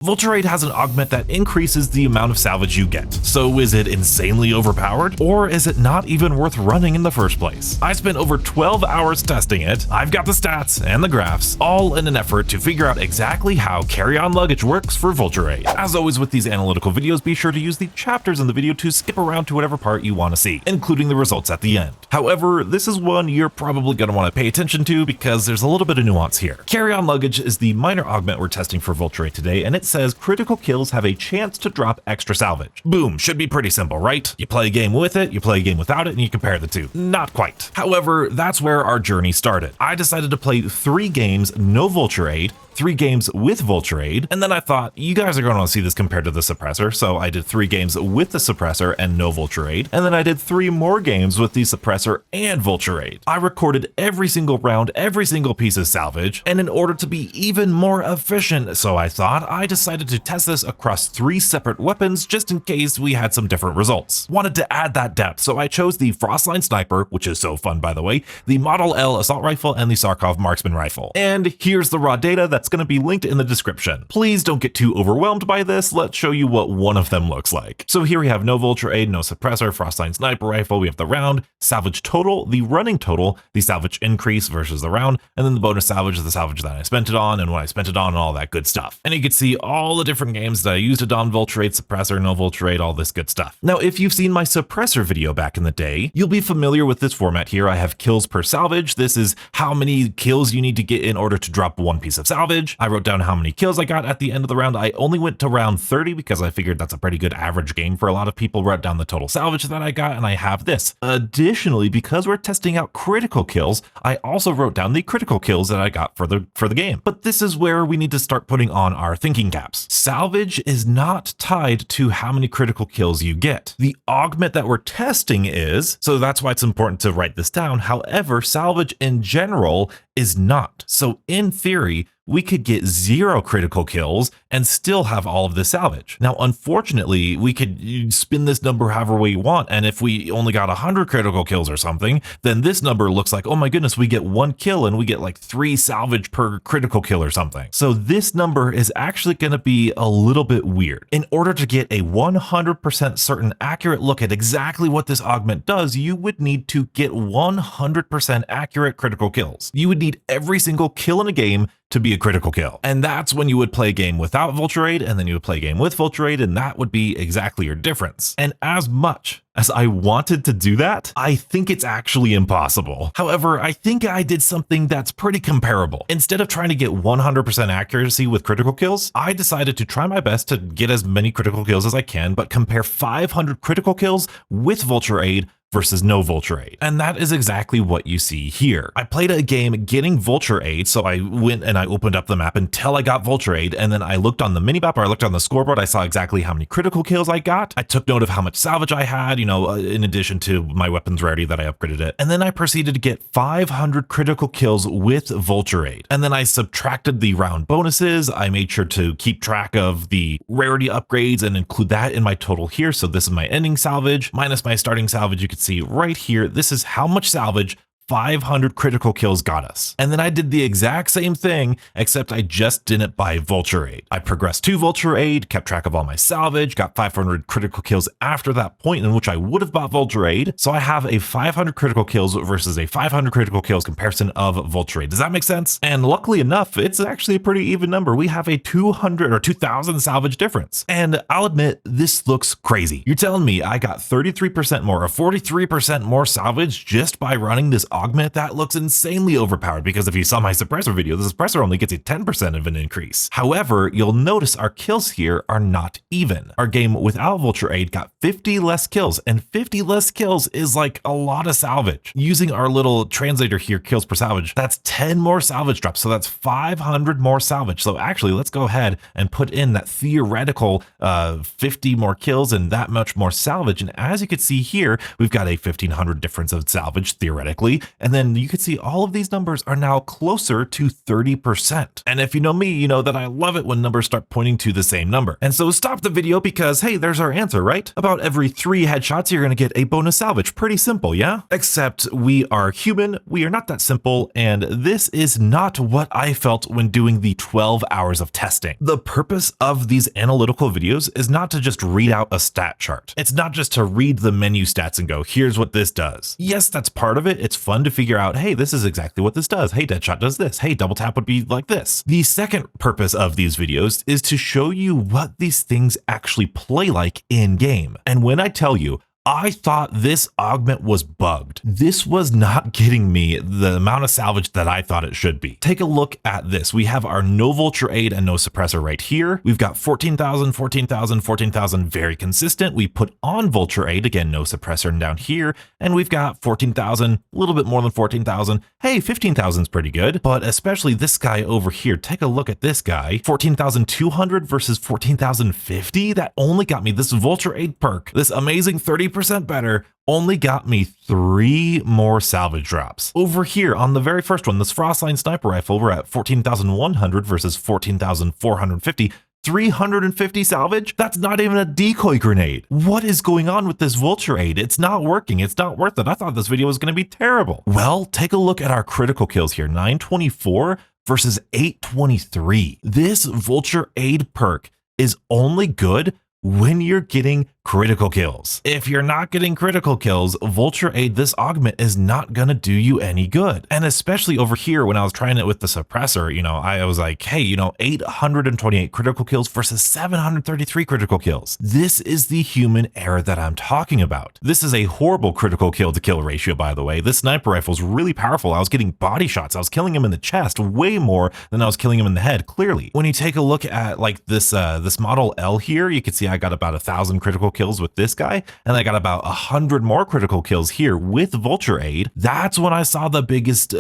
Vulture Aid has an augment that increases the amount of salvage you get. So is it insanely overpowered, or is it not even worth running in the first place? I spent over 12 hours testing it. I've got the stats and the graphs, all in an effort to figure out exactly how Carrion Luggage works for Vulture Aid. As always with these analytical videos, be sure to use the chapters in the video to skip around to whatever part you want to see, including the results at the end. However, this is one you're probably going to want to pay attention to because there's a little bit of nuance here. Carrion Luggage is the minor augment we're testing for Vulture Aid today, and it says critical kills have a chance to drop extra salvage. Boom, should be pretty simple, right? You play a game with it, you play a game without it, and you compare the two. Not quite. However, that's where our journey started. I decided to play 3 games, no Vulture Aid, 3 games with Vulture Aid, and then I thought, you guys are going to want to see this compared to the suppressor, so I did 3 games with the suppressor and no Vulture Aid, and then I did 3 more games with the suppressor and Vulture Aid. I recorded every single round, every single piece of salvage, and in order to be even more efficient, so I thought, I decided to test this across 3 separate weapons just in case we had some different results. Wanted to add that depth, so I chose the Frostline Sniper, which is so fun by the way, the Model L Assault Rifle, and the Sarkov Marksman Rifle. And here's the raw data that's going to be linked in the description. Please don't get too overwhelmed by this, let's show you what one of them looks like. So here we have no Vulture Aid, no suppressor, Frostline Sniper Rifle, we have the round, salvage total, the running total, the salvage increase versus the round, and then the bonus salvage is the salvage that I spent it on and when I spent it on and all that good stuff. And you can see all the different games that I used it on, Vulture Aid, suppressor, no Vulture Aid, all this good stuff. Now, if you've seen my suppressor video back in the day, you'll be familiar with this format here. I have kills per salvage. This is how many kills you need to get in order to drop 1 piece of salvage. I wrote down how many kills I got at the end of the round. I only went to round 30 because I figured that's a pretty good average game for a lot of people. Wrote down the total salvage that I got, and I have this. Additionally, because we're testing out critical kills, I also wrote down the critical kills that I got for the game. But this is where we need to start putting on our thinking caps. Salvage is not tied to how many critical kills you get. The augment that we're testing is, so that's why it's important to write this down. However, salvage in general is not. So in theory, we could get 0 critical kills and still have all of the salvage. Now, unfortunately, we could spin this number however we want, and if we only got 100 critical kills or something, then this number looks like, oh my goodness, we get 1 kill and we get like 3 salvage per critical kill or something. So this number is actually going to be a little bit weird. In order to get a 100% certain accurate look at exactly what this augment does, you would need to get 100% accurate critical kills. You would need every single kill in a game to be a critical kill. And that's when you would play a game without Vulture Aid, and then you would play a game with Vulture Aid, and that would be exactly your difference. And as much as I wanted to do that, I think it's actually impossible. However, I think I did something that's pretty comparable. Instead of trying to get 100% accuracy with critical kills, I decided to try my best to get as many critical kills as I can, but compare 500 critical kills with Vulture Aid versus no Vulture Aid. And that is exactly what you see here. I played a game getting Vulture Aid, so I went and I opened up the map until I got Vulture Aid, and then I looked on the minimap, or I looked on the scoreboard, I saw exactly how many critical kills I got. I took note of how much salvage I had, you know, in addition to my weapon's rarity that I upgraded it. And then I proceeded to get 500 critical kills with Vulture Aid. And then I subtracted the round bonuses. I made sure to keep track of the rarity upgrades and include that in my total here. So this is my ending salvage minus my starting salvage. You can see right here, this is how much salvage 500 critical kills got us. And then I did the exact same thing, except I just didn't buy Vulture Aid. I progressed to Vulture Aid, kept track of all my salvage, got 500 critical kills after that point in which I would have bought Vulture Aid. So I have a 500 critical kills versus a 500 critical kills comparison of Vulture Aid. Does that make sense? And luckily enough, it's actually a pretty even number. We have a 200 or 2000 salvage difference. And I'll admit, this looks crazy. You're telling me I got 33% more or 43% more salvage just by running this augment? That looks insanely overpowered, because if you saw my suppressor video, the suppressor only gets a 10% of an increase. However, you'll notice our kills here are not even. Our game without Vulture Aid got 50 less kills, and 50 less kills is like a lot of salvage. Using our little translator here, kills per salvage, that's 10 more salvage drops, so that's 500 more salvage. So actually, let's go ahead and put in that theoretical 50 more kills and that much more salvage. And as you can see here, we've got a 1500 difference of salvage theoretically, And then you can see all of these numbers are now closer to 30%. And if you know me, you know that I love it when numbers start pointing to the same number. And so stop the video because, hey, there's our answer, right? About every 3 headshots, you're going to get a bonus salvage. Pretty simple, yeah? Except we are human, we are not that simple, and this is not what I felt when doing the 12 hours of testing. The purpose of these analytical videos is not to just read out a stat chart. It's not just to read the menu stats and go, here's what this does. Yes, that's part of it. It's fun to figure out, hey, this is exactly what this does. Hey, Deadshot does this. Hey, double tap would be like this. The second purpose of these videos is to show you what these things actually play like in game. And when I tell you, I thought this augment was bugged. This was not getting me the amount of salvage that I thought it should be. Take a look at this. We have our no vulture aid and no suppressor right here. We've got 14,000, 14,000, 14,000, very consistent. We put on vulture aid, again, no suppressor down here. And we've got 14,000, a little bit more than 14,000. Hey, 15,000 is pretty good, but especially this guy over here. Take a look at this guy, 14,200 versus 14,050. That only got me this vulture aid perk, this amazing 30% better, only got me 3 more salvage drops. Over here on the very first one, this Frostline sniper rifle, we're at 14,100 versus 14,450. 350 salvage? That's not even a decoy grenade. What is going on with this vulture aid? It's not working. It's not worth it. I thought this video was going to be terrible. Well, take a look at our critical kills here. 924 versus 823. This vulture aid perk is only good when you're getting critical kills. If you're not getting critical kills, vulture aid, this augment is not gonna do you any good. And especially over here, when I was trying it with the suppressor, you know, I was like, hey, you know, 828 critical kills versus 733 critical kills. This is the human error that I'm talking about. This is a horrible critical kill to kill ratio, by the way. This sniper rifle is really powerful. I was getting body shots. I was killing him in the chest way more than I was killing him in the head, clearly. When you take a look at like this model L here, you can see I got about 1,000 critical kills with this guy, and I got about 100 more critical kills here with vulture aid. That's when I saw the biggest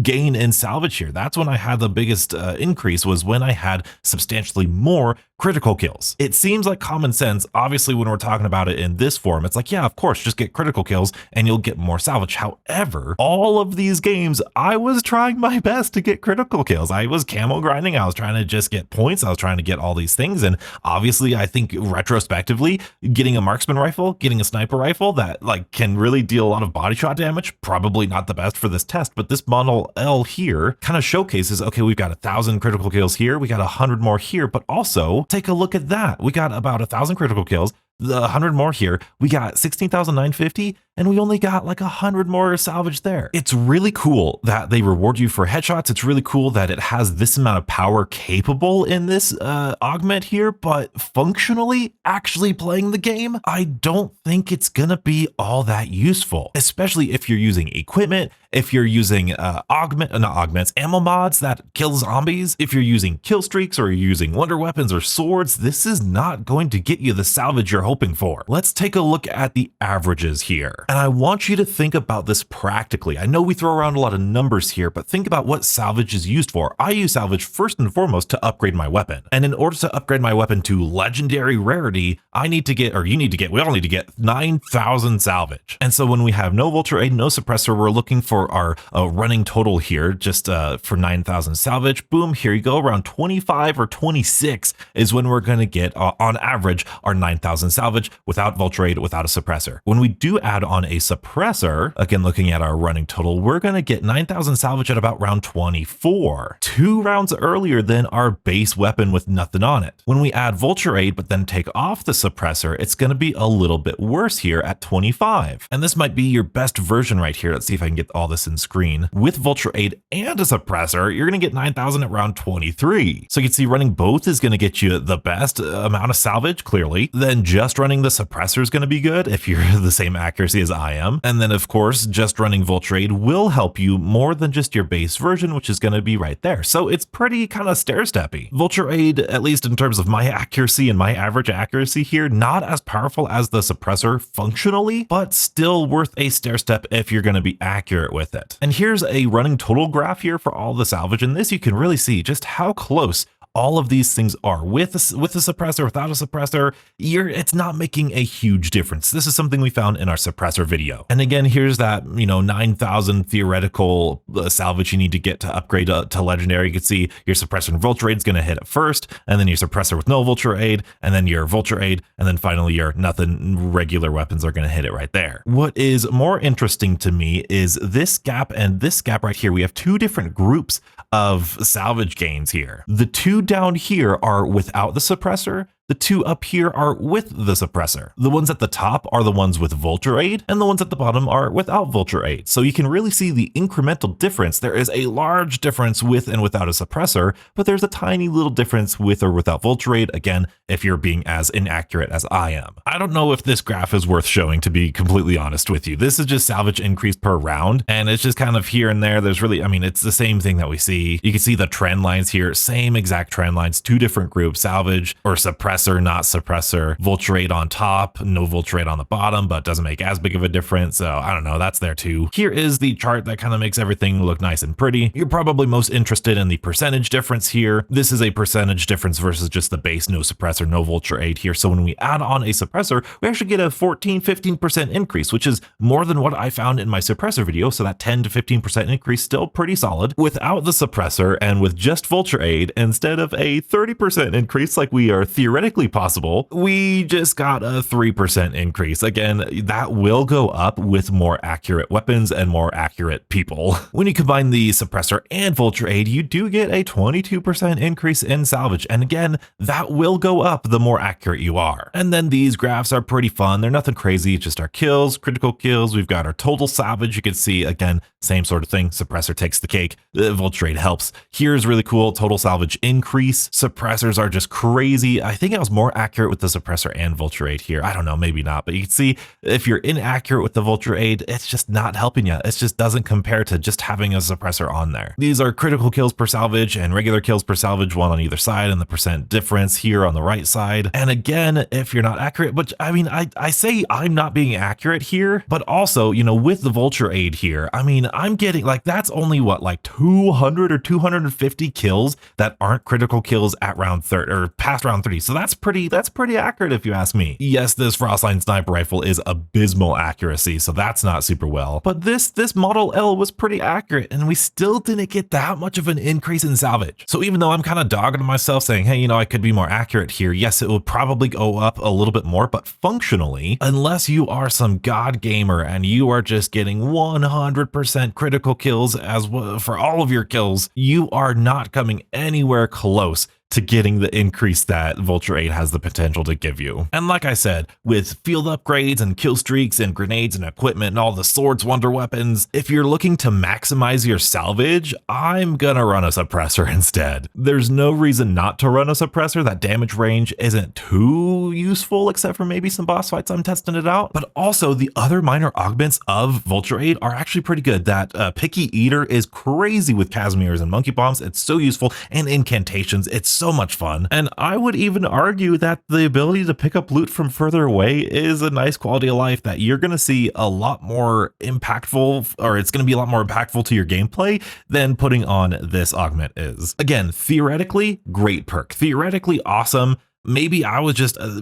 gain in salvage here. That's when I had the biggest increase, was when I had substantially more critical kills. It seems like common sense. Obviously, when we're talking about it in this form, it's like, yeah, of course, just get critical kills and you'll get more salvage. However, all of these games, I was trying my best to get critical kills. I was camo grinding. I was trying to just get points. I was trying to get all these things. And obviously, I think retrospectively, getting a marksman rifle, getting a sniper rifle that like can really deal a lot of body shot damage, probably not the best for this test, but this model L here kind of showcases, okay, we've got 1,000 critical kills here. We got 100 more here, but also take a look at that. We got about 1,000 critical kills, the 100 more here. We got 16,950, and we only got like 100 more salvage there. It's really cool that they reward you for headshots. It's really cool that it has this amount of power capable in this augment here, but functionally actually playing the game, I don't think it's gonna be all that useful, especially if you're using equipment, if you're using ammo mods that kill zombies, if you're using kill streaks or you're using wonder weapons or swords. This is not going to get you the salvage you're hoping for. Let's take a look at the averages here. And I want you to think about this practically. I know we throw around a lot of numbers here, but think about what salvage is used for. I use salvage first and foremost to upgrade my weapon. And in order to upgrade my weapon to legendary rarity, I need to get, or you need to get, we all need to get 9,000 salvage. And so when we have no vulture aid, no suppressor, we're looking for our running total here, just for 9,000 salvage. Boom, here you go. Around 25 or 26 is when we're going to get, on average, our 9,000 salvage without vulture aid, without a suppressor. When we do add on a suppressor, again, looking at our running total, we're going to get 9,000 salvage at about round 24, 2 rounds earlier than our base weapon with nothing on it. When we add vulture aid, but then take off the suppressor, it's going to be a little bit worse here at 25. And this might be your best version right here. Let's see if I can get all this in screen. With vulture aid and a suppressor, you're going to get 9,000 at round 23. So you can see running both is going to get you the best amount of salvage, clearly. Then just running the suppressor is going to be good if you're the same accuracy as I am. And then of course, just running vulture aid will help you more than just your base version, which is going to be right there. So it's pretty kind of stair-steppy. Vulture aid, at least in terms of my accuracy and my average accuracy here, not as powerful as the suppressor functionally, but still worth a stair step if you're going to be accurate with it. And here's a running total graph here for all the salvage. In this, you can really see just how close all of these things are. With a suppressor, without a suppressor, it's not making a huge difference. This is something we found in our suppressor video. And again, here's that, 9,000 theoretical salvage you need to get to upgrade to legendary. You can see your suppressor and Vulture Aid is going to hit it first, and then your suppressor with no Vulture Aid, and then your Vulture Aid, and then finally your nothing regular weapons are going to hit it right there. What is more interesting to me is this gap and this gap right here. We have two different groups of salvage gains here. The two down here are without the suppressor. The two up here are with the suppressor. The ones at the top are the ones with Vulture Aid, and the ones at the bottom are without Vulture Aid. So you can really see the incremental difference. There is a large difference with and without a suppressor, but there's a tiny little difference with or without Vulture Aid, again, if you're being as inaccurate as I am. I don't know if this graph is worth showing, to be completely honest with you. This is just salvage increase per round, and it's just kind of here and there. There's really, it's the same thing that we see. You can see the trend lines here, same exact trend lines, two different groups, salvage or suppressor, not suppressor, Vulture Aid on top, no Vulture Aid on the bottom, but doesn't make as big of a difference. So I don't know, that's there too. Here is the chart that kind of makes everything look nice and pretty. You're probably most interested in the percentage difference here. This is a percentage difference versus just the base no suppressor, no Vulture Aid here. So when we add on a suppressor, we actually get a 14-15% increase, which is more than what I found in my suppressor video. So that 10 to 15% increase, still pretty solid. Without the suppressor and with just Vulture Aid, instead of a 30% increase like we are theoretically possible, we just got a 3% increase. Again, that will go up with more accurate weapons and more accurate people. When you combine the suppressor and Vulture Aid, you do get a 22% increase in salvage. And again, that will go up the more accurate you are. And then these graphs are pretty fun. They're nothing crazy, just our kills, critical kills. We've got our total salvage. You can see, again, same sort of thing. Suppressor takes the cake. The Vulture Aid helps. Here's really cool. Total salvage increase. Suppressors are just crazy. I think I was more accurate with the suppressor and Vulture Aid here. I don't know, maybe not, but you can see if you're inaccurate with the Vulture Aid, it's just not helping you. It just doesn't compare to just having a suppressor on there. These are critical kills per salvage and regular kills per salvage, one on either side, and the percent difference here on the right side. And again, if you're not accurate, which I say I'm not being accurate here, but also, with the Vulture Aid here, I'm getting that's only what, 200 or 250 kills that aren't critical kills at round 30 or past round 30. So that's pretty accurate if you ask me. Yes, this Frostline sniper rifle is abysmal accuracy, so that's not super well. But this Model L was pretty accurate, and we still didn't get that much of an increase in salvage. So even though I'm kind of dogging myself saying, hey, I could be more accurate here, yes, it will probably go up a little bit more, but functionally, unless you are some god gamer and you are just getting 100% critical kills as well for all of your kills, you are not coming anywhere close to getting the increase that Vulture Aid has the potential to give you. And like I said, with field upgrades and kill streaks and grenades and equipment and all the swords, wonder weapons, if you're looking to maximize your salvage, I'm gonna run a suppressor instead. There's no reason not to run a suppressor. That damage range isn't too useful, except for maybe some boss fights I'm testing it out. But also the other minor augments of Vulture Aid are actually pretty good. That Picky Eater is crazy with Casimirs and Monkey Bombs. It's so useful, and incantations. It's so much fun. And I would even argue that the ability to pick up loot from further away is a nice quality of life that you're going to see a lot more impactful, or it's going to be a lot more impactful to your gameplay than putting on this augment is. Again, theoretically, great perk. Theoretically, awesome. Maybe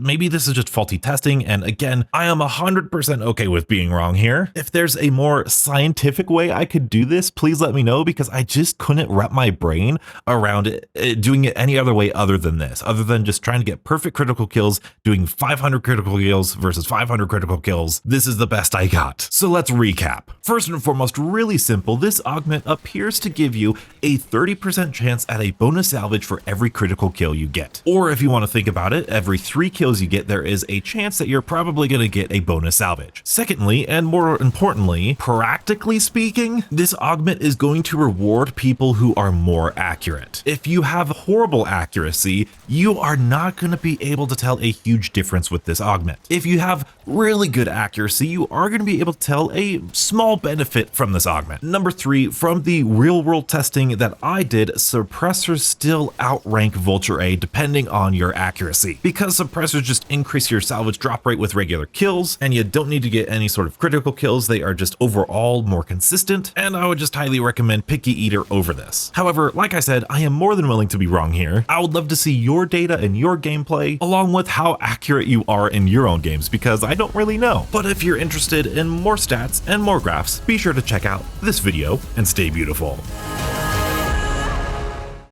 maybe this is just faulty testing. And again, I am 100% okay with being wrong here. If there's a more scientific way I could do this, please let me know, because I just couldn't wrap my brain around doing it any other way other than this, other than just trying to get perfect critical kills, doing 500 critical kills versus 500 critical kills. This is the best I got. So let's recap. First and foremost, really simple. This augment appears to give you a 30% chance at a bonus salvage for every critical kill you get. Or if you want to think about it, every 3 kills you get, there is a chance that you're probably going to get a bonus salvage. Secondly, and more importantly, practically speaking, this augment is going to reward people who are more accurate. If you have horrible accuracy, you are not going to be able to tell a huge difference with this augment. If you have really good accuracy, you are going to be able to tell a small benefit from this augment. Number 3, from the real world testing that I did, suppressors still outrank Vulture Aid depending on your accuracy accuracy, because suppressors just increase your salvage drop rate with regular kills, and you don't need to get any sort of critical kills. They are just overall more consistent, and I would just highly recommend Picky Eater over this. However, like I said, I am more than willing to be wrong here. I would love to see your data and your gameplay, along with how accurate you are in your own games, because I don't really know. But if you're interested in more stats and more graphs, be sure to check out this video and stay beautiful.